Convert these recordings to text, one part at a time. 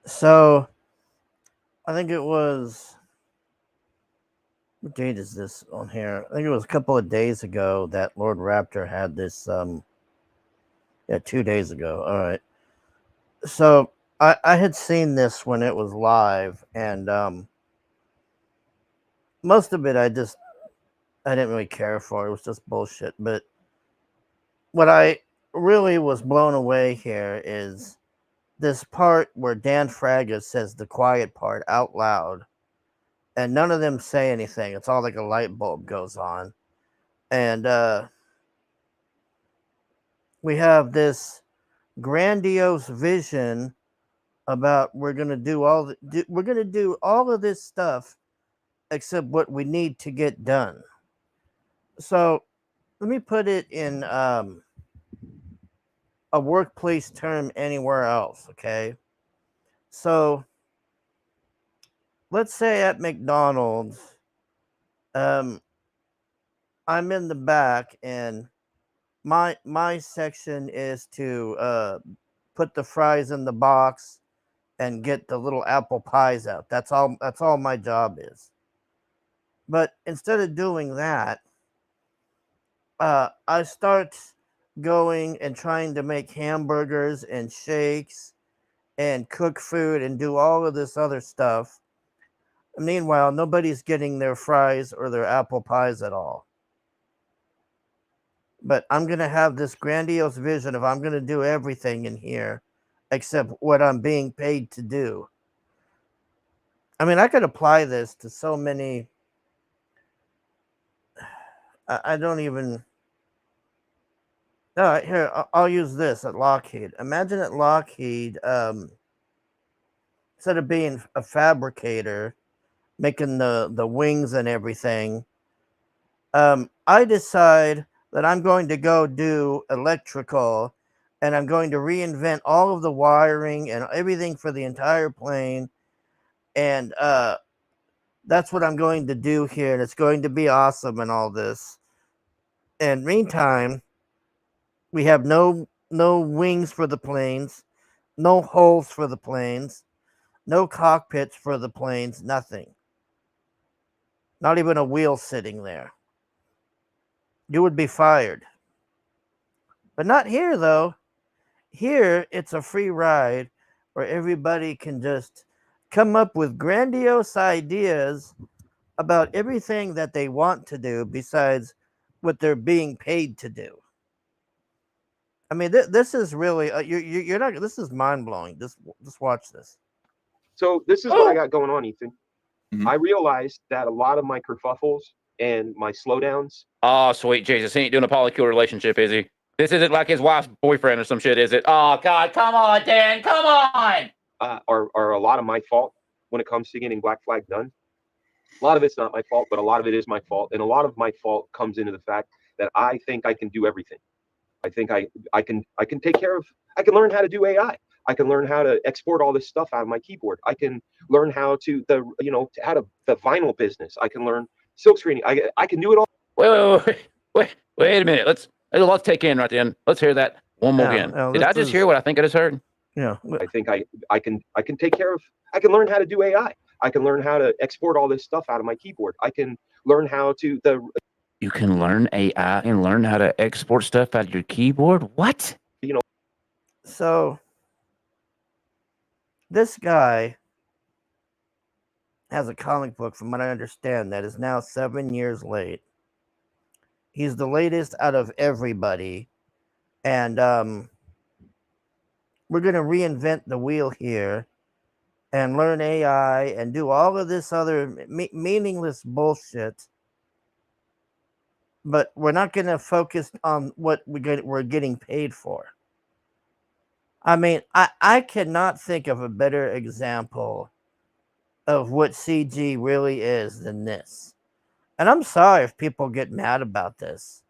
So I think it was, what date is this on here? I think it was a couple of days ago that Lord Raptor had this. Yeah, 2 days ago. All right. So I had seen this when it was live, and most of it I didn't really care for. It was just bullshit. But what I really was blown away here is this part where Dan Fragga says the quiet part out loud, and none of them say anything. It's all like a light bulb goes on, and we have this grandiose vision about we're gonna do all of this stuff except what we need to get done. So let me put it in a workplace term anywhere else. Okay, so let's say at McDonald's, um, I'm in the back and my section is to put the fries in the box and get the little apple pies out. That's all my job is. But instead of doing that, I start going and trying to make hamburgers and shakes and cook food and do all of this other stuff. Meanwhile, nobody's getting their fries or their apple pies at all. But I'm going to have this grandiose vision of I'm going to do everything in here except what I'm being paid to do. I mean, I could apply this to so many. I don't even. No, here, I'll use this at Lockheed. Imagine at Lockheed, instead of being a fabricator, making the wings and everything, I decide that I'm going to go do electrical and I'm going to reinvent all of the wiring and everything for the entire plane. And that's what I'm going to do here. And it's going to be awesome and all this. And meantime, we have no wings for the planes, no holes for the planes, no cockpits for the planes, nothing. Not even a wheel sitting there. You would be fired. But not here, though. Here, it's a free ride where everybody can just come up with grandiose ideas about everything that they want to do besides what they're being paid to do. I mean, this is really you're not. This is mind blowing. Just watch this. So this is what I got going on, Ethan. Mhm. I realized that a lot of my kerfuffles and my slowdowns Oh, sweet Jesus. He ain't doing a polycule relationship, is he? This isn't like his wife's boyfriend or some shit, is it? Oh, God. Come on, Dan. Come on. are a lot of my fault when it comes to getting Black Flag done. A lot of it's not my fault, but a lot of it is my fault, and a lot of my fault comes into the fact that I think I can do everything. I think I can take care of. I can learn how to do AI. I can learn how to export all this stuff out of my keyboard. I can learn how to how to the vinyl business. I can learn silk screening. I can do it all. Wait a minute. There's a lot to take in right then. Let's hear that one more again. Did I just hear what I think I just heard? Yeah. I think I can take care of. I can learn how to do AI. I can learn how to export all this stuff out of my keyboard. I can learn how to the You can learn AI and learn how to export stuff out of your keyboard? What? So this guy has a comic book, from what I understand, that is now 7 years late. He's the latest out of everybody, and we're gonna reinvent the wheel here and learn AI and do all of this other meaningless bullshit. But we're not gonna focus on what we're getting paid for. I mean, I cannot think of a better example of what CG really is than this. And I'm sorry if people get mad about this.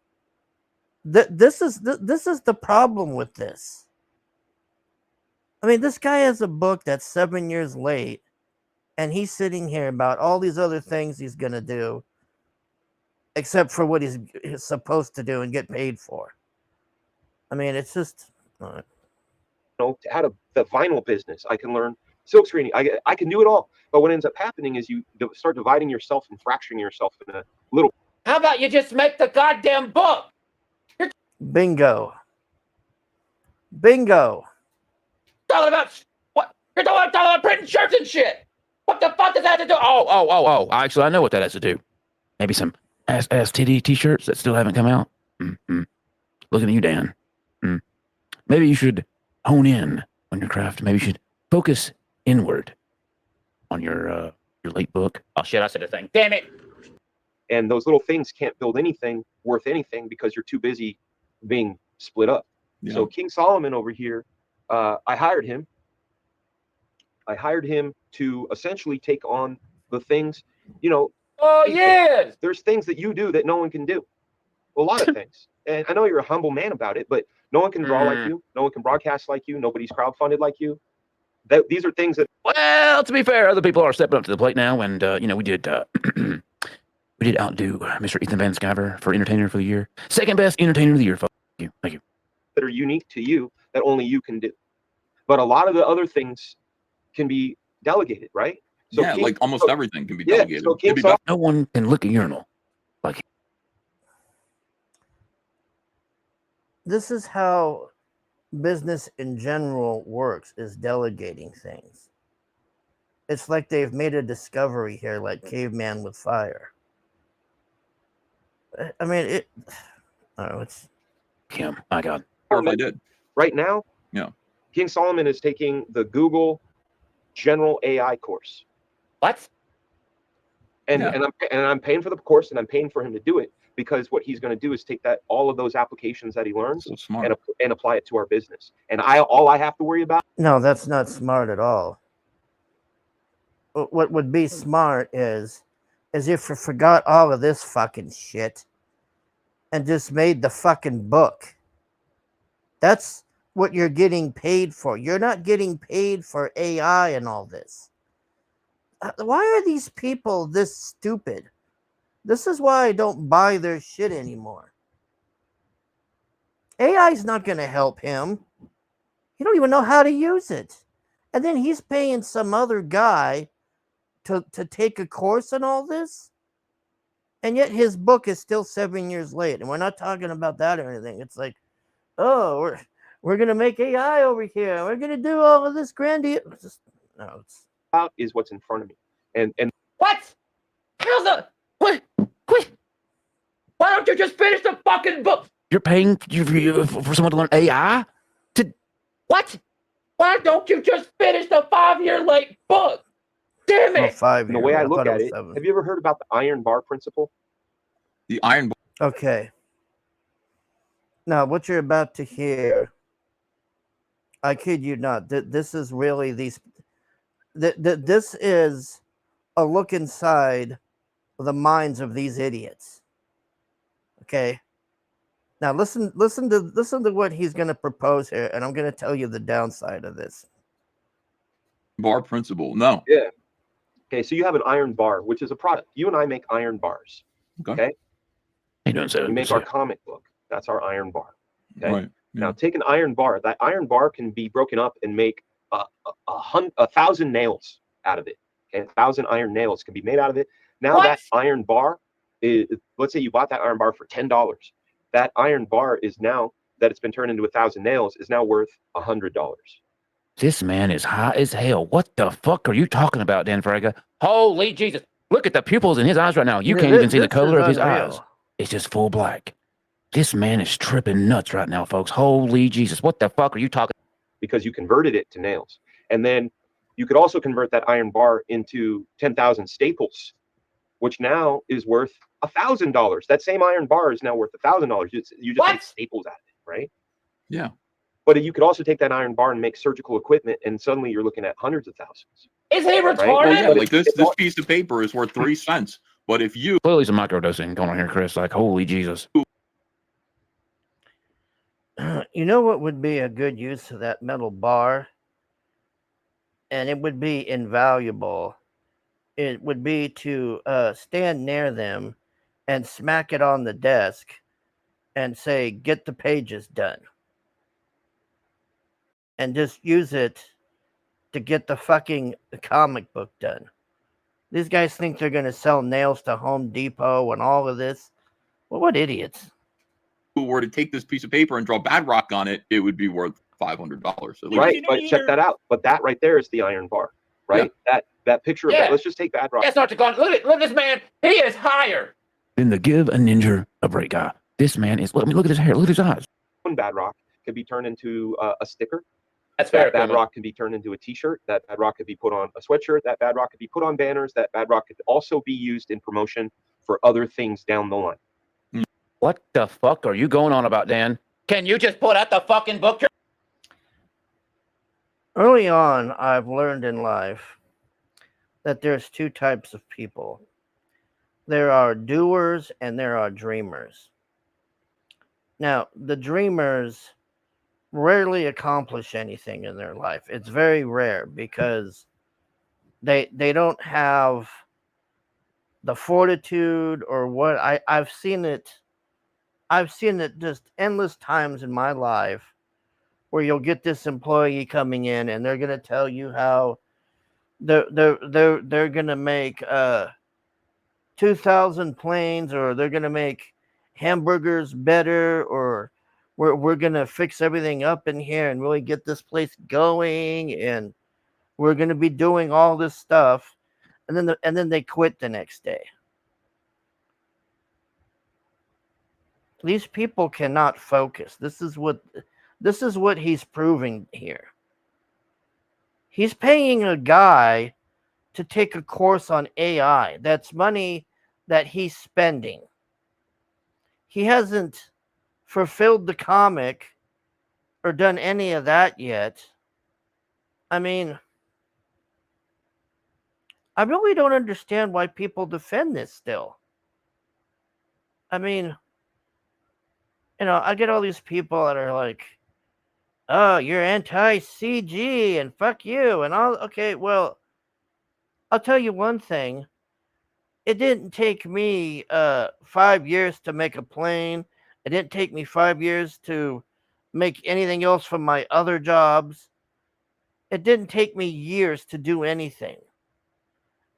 This is the problem with this. I mean, this guy has a book that's 7 years late, and he's sitting here about all these other things he's gonna do, except for what he's supposed to do and get paid for. I mean, it's just how to the vinyl business. I can learn silk screening. I can do it all. But what ends up happening is you start dividing yourself and fracturing yourself in a little. How about you just make the goddamn book? Bingo. Bingo. Talking about what? You're talking about printing shirts and shit. What the fuck does that have to do? Oh. Actually, I know what that has to do. Maybe some ass titty t-shirts that still haven't come out. Mm-hmm. Looking at you, Dan. Maybe you should hone in on your craft. Maybe you should focus inward on your late book. Oh shit! I said a thing. Damn it! And those little things can't build anything worth anything because you're too busy being split up. Yeah. So King Solomon over here, I hired him. I hired him to essentially take on the things, Oh yes. There's things that you do that no one can do. A lot of things. And I know you're a humble man about it, but no one can draw like you. No one can broadcast like you. Nobody's crowdfunded like you. These are things that. Well, to be fair, other people are stepping up to the plate now, and we did we did outdo Mr. Ethan Van Sciver for Entertainer of the Year, second best Entertainer of the Year. Thank you. That are unique to you that only you can do. But a lot of the other things can be delegated, right? So yeah, like almost everything can be delegated. So no one can lick a urinal. Like this is how business in general works, is delegating things. It's like they've made a discovery here, like caveman with fire. I mean, it's him. My God. I did. Right now, yeah. King Solomon is taking the Google General AI course. What? And I'm paying for the course, and I'm paying for him to do it, because what he's going to do is take all of those applications that he learns and apply it to our business. And all I have to worry about. No, that's not smart at all. What would be smart is if you forgot all of this fucking shit and just made the fucking book. That's what you're getting paid for. You're not getting paid for AI and all this. Why are these people this stupid? This is why I don't buy their shit anymore. AI is not going to help him. You don't even know how to use it. And then he's paying some other guy to take a course and all this. And yet his book is still 7 years late. And we're not talking about that or anything. It's like, oh, we're going to make AI over here. We're going to do all of this grandiose. No, it's is what's in front of me. And what? How's the what? Why don't you just finish the fucking book? You're paying for someone to learn AI? To what? Why don't you just finish the 5-year late book? Damn it! 5 years. The way I look at it, have you ever heard about the iron bar principle? The iron bar. Okay. Now, what you're about to hear, I kid you not, this is really this is a look inside the minds of these idiots. Okay. Now listen to what he's going to propose here, and I'm going to tell you the downside of this. Bar principle. No. Yeah. Okay, so you have an iron bar, which is a product. You and I make iron bars. Okay. You know, so we make our comic book. That's our iron bar. Okay. Right. Yeah. Now take an iron bar. That iron bar can be broken up and make 1,000 nails out of it. Okay, 1,000 iron nails can be made out of it. Now that iron bar is, let's say you bought that iron bar for $10. That iron bar is now that it's been turned into 1,000 nails is now worth $100. This man is high as hell. What the fuck are you talking about, Dan Fragga? Holy Jesus. Look at the pupils in his eyes right now. You can't even see the color of his eyes. It's just full black. This man is tripping nuts right now, folks. Holy Jesus. What the fuck are you talking? Because you converted it to nails. And then you could also convert that iron bar into 10,000 staples, which now is worth $1,000. That same iron bar is now worth $1,000. You just make staples out of it, right? Yeah. But you could also take that iron bar and make surgical equipment, and suddenly you're looking at hundreds of thousands. Is he retarded? Right? Well, yeah, like this piece of paper is worth 3 cents. But if you clearly some microdosing going on here, Chris, like holy Jesus. You know what would be a good use of that metal bar? And it would be invaluable. It would be to stand near them and smack it on the desk and say, "Get the pages done." And just use it to get the fucking comic book done. These guys think they're going to sell nails to Home Depot and all of this. Well, what idiots. Who were to take this piece of paper and draw Badrock on it, it would be worth $500 at least. Right, but check that out. But that right there is the iron bar, right? That picture of that. Let's just take Badrock. That's not the gun. Look at this man. He is higher than the give a ninja a break guy. This man is. Look at his hair. Look at his eyes. One Badrock could be turned into a sticker. That's fair. That Badrock can be turned into a T-shirt. That Badrock could be put on a sweatshirt. That Badrock could be put on banners. That Badrock could also be used in promotion for other things down the line. What the fuck are you going on about, Dan? Can you just put out the fucking book? Early on, I've learned in life that there's two types of people. There are doers and there are dreamers. Now, the dreamers rarely accomplish anything in their life. It's very rare because they don't have the fortitude or what I've seen it just endless times in my life where you'll get this employee coming in and they're going to tell you how they're going to make 2,000 planes, or they're going to make hamburgers better, or we're going to fix everything up in here and really get this place going, and we're going to be doing all this stuff, and then they quit the next day. These people cannot focus. This is what he's proving here. He's paying a guy to take a course on AI. That's money that he's spending. He hasn't fulfilled the comic or done any of that yet. I mean, I really don't understand why people defend this still. I mean, I get all these people that are like, oh, you're anti-CG and fuck you and all. Okay, well, I'll tell you one thing. It didn't take me 5 years to make a plane. It didn't take me 5 years to make anything else from my other jobs. It didn't take me years to do anything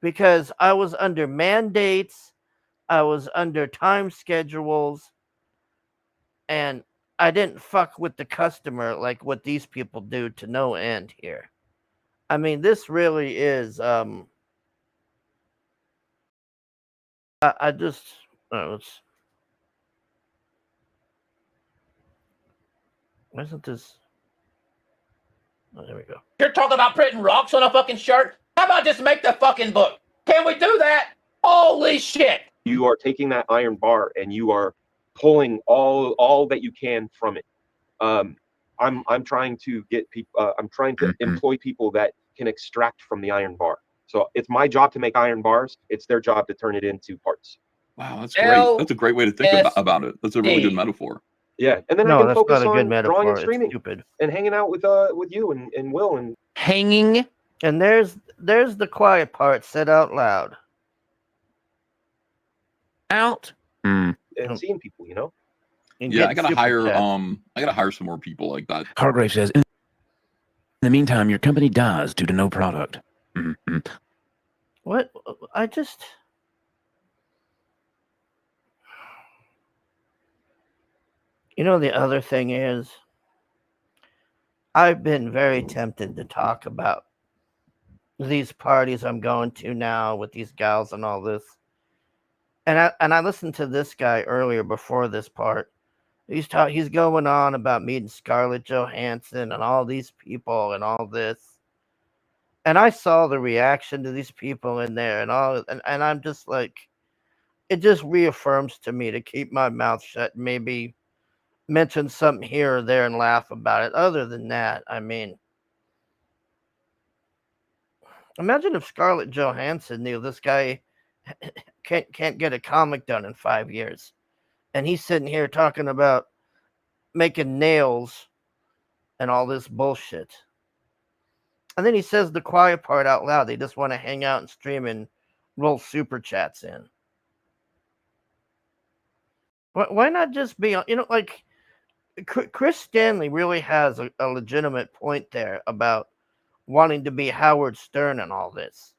because I was under mandates. I was under time schedules, and I didn't fuck with the customer like what these people do to no end here. I mean, this really is I just isn't this? Oh, there we go. You're talking about printing rocks on a fucking shirt? How about just make the fucking book? Can we do that? Holy shit! You are taking that iron bar and you are pulling all that you can from it. I'm trying to get people. I'm trying to employ people that can extract from the iron bar. So it's my job to make iron bars. It's their job to turn it into parts. Wow, that's great. That's a great way to think about it. That's a really good metaphor. Yeah, and then I can focus on drawing and streaming and hanging out with you and Will and hanging. And there's the quiet part said out loud. Out and seeing people, Yeah, I gotta hire some more people like that. Hargrave says, in the meantime, your company dies due to no product. Mm-hmm. What? The other thing is, I've been very tempted to talk about these parties I'm going to now with these gals and all this. And I listened to this guy earlier before this part. He's going on about meeting Scarlett Johansson and all these people and all this. And I saw the reaction to these people in there and I'm just like, it just reaffirms to me to keep my mouth shut, maybe mention something here or there and laugh about it. Other than that, I mean, imagine if Scarlett Johansson knew this guy can't get a comic done in 5 years. And he's sitting here talking about making nails and all this bullshit. And then he says the quiet part out loud. They just want to hang out and stream and roll super chats in. Why not just be, like, Chris Stanley really has a legitimate point there about wanting to be Howard Stern and all this.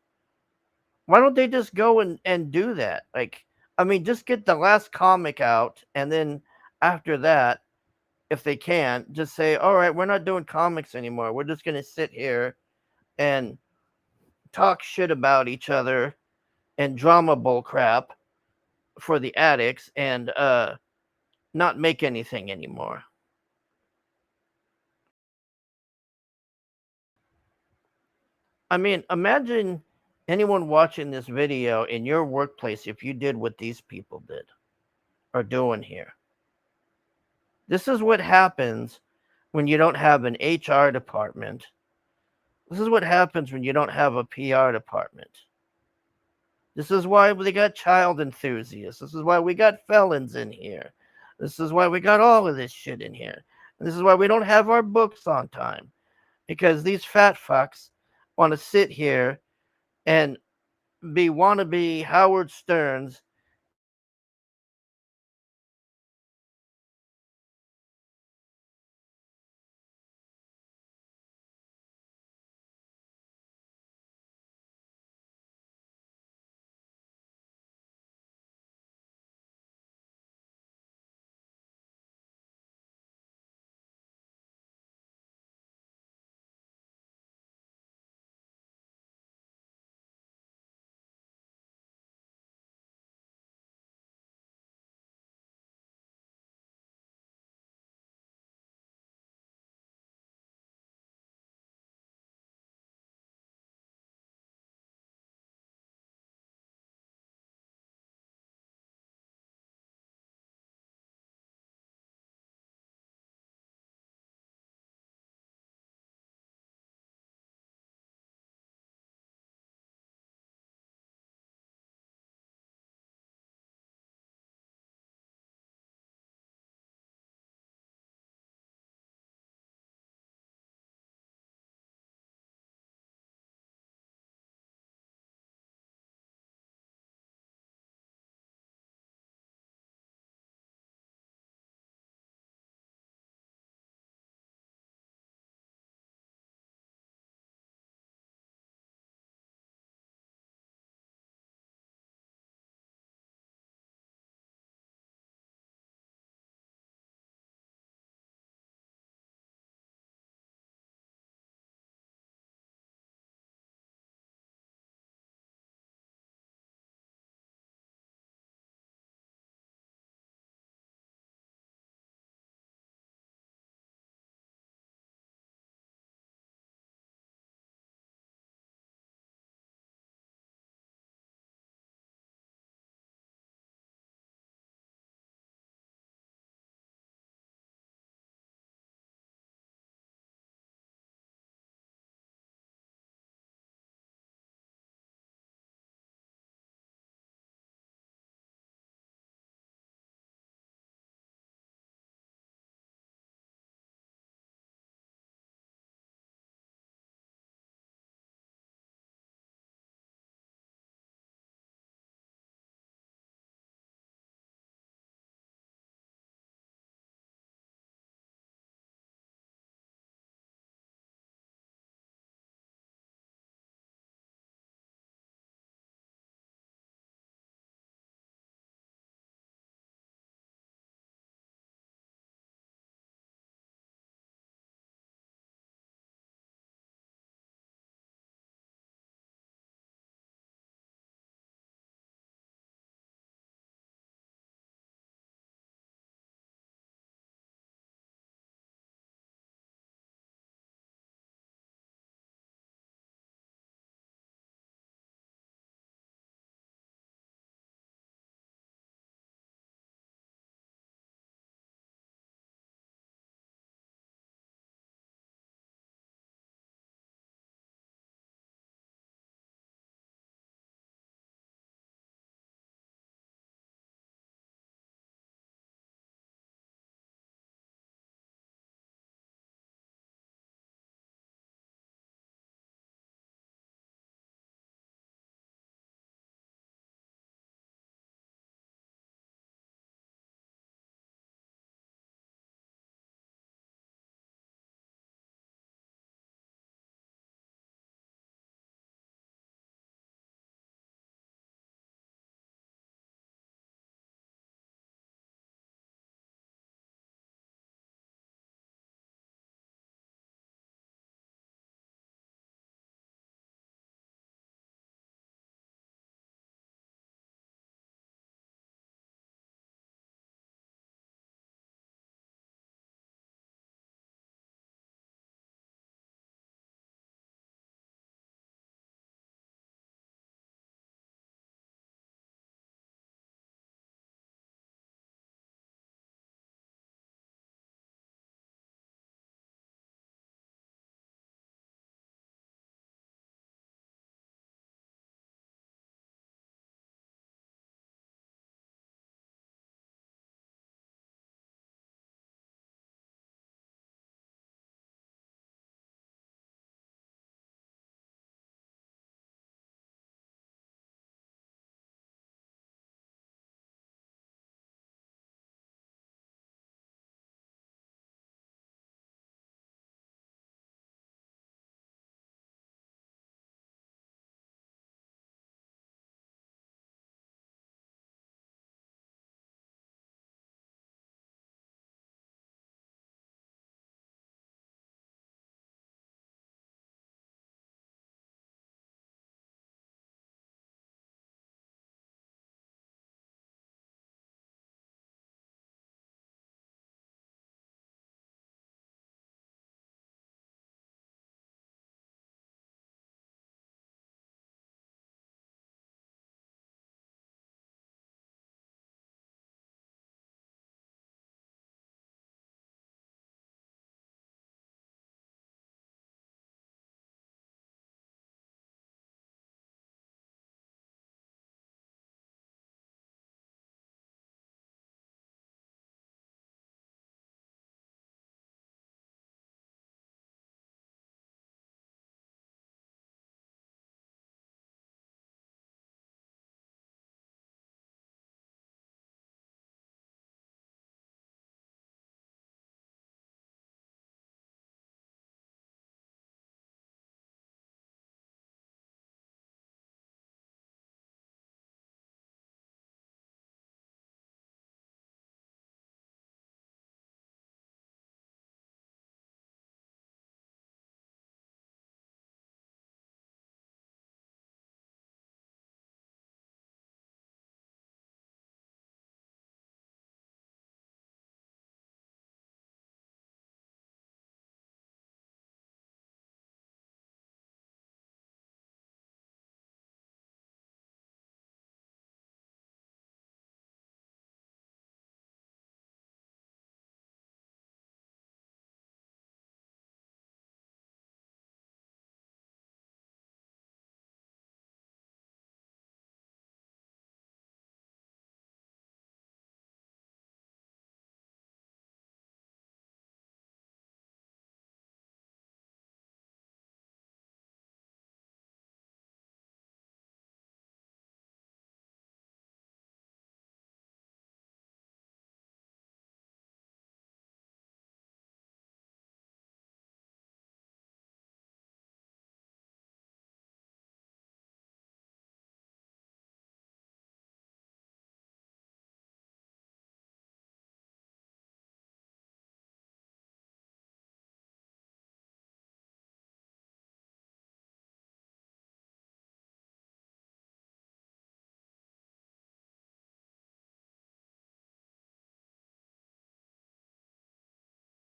Why don't they just go and do that? Like, I mean, just get the last comic out, and then after that, if they can, just say, all right, we're not doing comics anymore. We're just going to sit here and talk shit about each other and drama bull crap for the addicts and not make anything anymore. I mean, imagine anyone watching this video in your workplace if you did what these people did or doing here. This is what happens when you don't have an HR department. This is what happens when you don't have a PR department. This is why they got child enthusiasts. This is why we got felons in here. This is why we got all of this shit in here. And this is why we don't have our books on time. Because these fat fucks want to sit here and be wannabe Howard Sterns